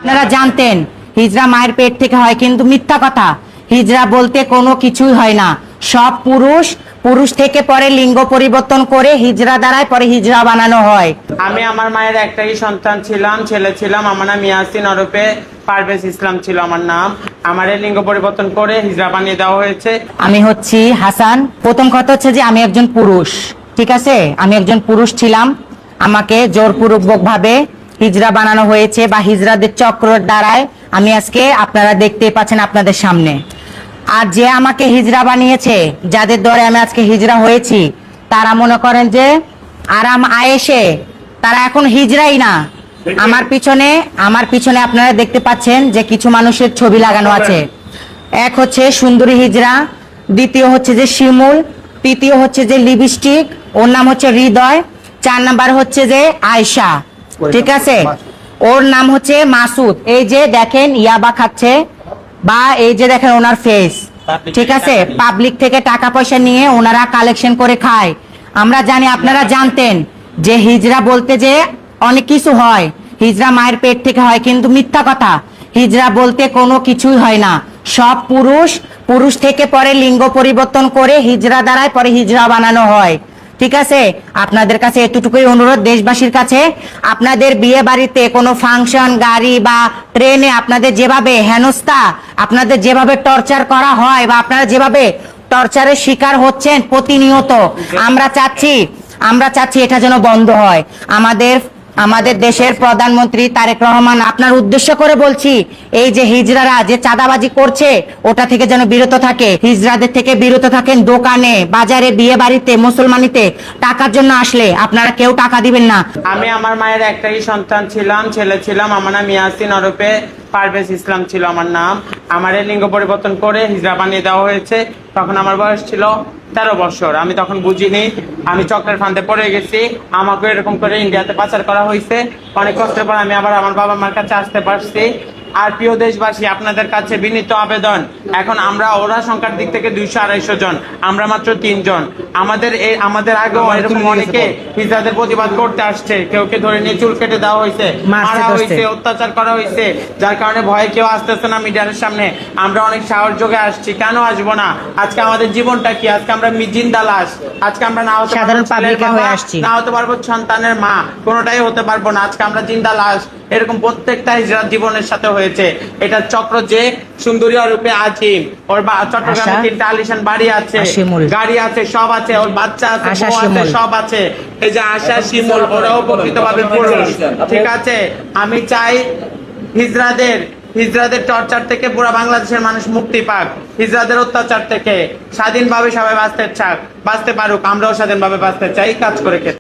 আপনারা জানতেন হিজড়া মায়ের পেট থেকে হয়, কিন্তু মিথ্যা কথা। হিজড়া বলতে কোনো কিছুই হয় না। সব পুরুষ থেকে পরে লিঙ্গ পরিবর্তন করে হিজড়া দ্বারাই পরে হিজড়া বানানো হয়। আমি আমার মায়ের একটাই সন্তান ছিলাম, ছেলে ছিলাম। আমার নাম ইয়াসিন ওরফে পারভেজ ইসলাম ছিল আমার নাম। আমার লিঙ্গ পরিবর্তন করে হিজড়া বানিয়ে দেওয়া হয়েছে। আমি হচ্ছি হাসান। প্রথম কথা হচ্ছে যে আমি একজন পুরুষ, ঠিক আছে? আমি একজন পুরুষ ছিলাম, আমাকে জোরপূর্বক ভাবে হিজড়া বানানো হয়েছে বা হিজড়াদের চক্রের দ্বারায় আমি আজকে আপনারা দেখতে পাচ্ছেন আপনাদের সামনে। আর যে আমাকে হিজড়া বানিয়েছে, যাদের দরে আমি আজকে হিজড়া হয়েছি, তারা মনে করেন যে আরাম আয়েশে তারা এখন হিজড়াই না। আমার পিছনে আপনারা দেখতে পাচ্ছেন যে কিছু মানুষের ছবি লাগানো আছে। এক হচ্ছে সুন্দরী হিজড়া, দ্বিতীয় হচ্ছে যে শিমুল, তৃতীয় হচ্ছে যে লিপস্টিক, ওর নাম হচ্ছে হৃদয়, 4 নাম্বার হচ্ছে যে আয়শা, ঠিক আছে? ওর নাম হচ্ছে মাসুদ। এই যে দেখেন ইয়াবা খাচ্ছে, বা এই যে দেখেন ওনার ফেস, ঠিক আছে? পাবলিক থেকে টাকা পয়সা নিয়ে ওনারা কালেকশন করে খায়। আমরা জানি, আপনারা জানতেন যে হিজড়া বলতে যে অনেক কিছু হয়। হিজড়া মায়ের পেট থেকে হয়, কিন্তু মিথ্যা কথা। হিজড়া বলতে কোনো কিছুই হয় না। সব পুরুষ থেকে পরে লিঙ্গ পরিবর্তন করে হিজড়া দ্বারাই পরে হিজড়া বানানো হয়, ঠিক আছে? আপনাদের কাছে এতটুকুই অনুরোধ, দেশবাসীর কাছে, আপনাদের বিয়ে বাড়িতে কোনো ফাংশন, গাড়ি বা ট্রেনে আপনাদের যেভাবে হেনস্থা, আপনাদের যেভাবে টর্চার করা হয়, বা আপনারা যেভাবে টর্চারের শিকার হচ্ছেন প্রতিনিয়ত, আমরা চাচ্ছি এটা যেন বন্ধ হয়। আমাদের দেশের প্রধানমন্ত্রী তারেক রহমান, আপনার উদ্দেশ্য করে বলছি, এই যে হিজড়ারা যে চাঁদাবাজি করছে ওটা থেকে যেন বিরত থাকে। হিজড়াদের থেকে বিরত থাকেন। দোকানে, বাজারে, বিয়ে বাড়িতে, মুসলমানিতে টাকার জন্য আসলে আপনারা কেউ টাকা দিবেন না। আমি আমার মায়ের একটাই সন্তান ছিলাম, ছেলে ছিলাম। আমার নাম ইয়াসিন ওরফে পারভেজ ইসলাম ছিল আমার নাম। আমার লিঙ্গ পরিবর্তন করে হিজড়া বানিয়ে দেওয়া হয়েছে। তখন আমার বয়স ছিল 13 বছর। আমি তখন বুঝিনি, আমি চক্রের ফাঁদে পড়ে গেছি। আমাকে এরকম করে ইন্ডিয়াতে পাচার করা হয়েছে। অনেক কষ্টের পর আমি আবার আমার বাবা মার কাছে আসতে পারছি। আর প্রিয় দেশবাসী, আপনাদের কাছে বিনীত আবেদন, এখন আমরা ওরা সংখ্যার দিক থেকে 200-250 জন, আমরা মাত্র 3 জন। আমাদের আগেও এরকম অনেকে হিজড়াদের প্রতিবাদ করতে আসছে। কেউকে ধরে নিয়ে চুল কেটে দেওয়া হয়েছে, মারা হয়েছে, অত্যাচার করা হয়েছে, যার কারণে ভয়ে কেউ আসতেছে না মিডিয়ার সামনে। আমরা অনেক সাহস যোগে আসছি। কেন আসবো না? আজকে আমাদের জীবনটা কি? আজকে আমরা জিন্দা লাশ। আজকে আমরা না হতে সাধারণ পাবলিক হয়ে আসছি, না হতে পারবো সন্তানের মা, কোনোটাই হতে পারবো না। আজকে আমরা জিন্দা লাশ। এরকম প্রত্যেকটা হিজড়ার জীবনের সাথে হয়েছে। এটা চক্র যে সুন্দরী রূপে আজিম, ওর চট্টগ্রামে 3টা আলিশান বাড়ি আছে, গাড়ি আছে, সব আছে, ওর বাচ্চা আছে, বউ আছে, সব আছে। এই যে আশা, শিমুল, ওরাও প্রকৃতভাবে পুরুষ, ঠিক আছে? আমি চাই হিজড়াদের টর্চার থেকে পুরো বাংলাদেশের মানুষ মুক্তি পাক। হিজড়াদের অত্যাচার থেকে স্বাধীনভাবে সবাই বাঁচতে পারুক। আমরাও স্বাধীনভাবে বাঁচতে চাই, কাজ করে খেতে।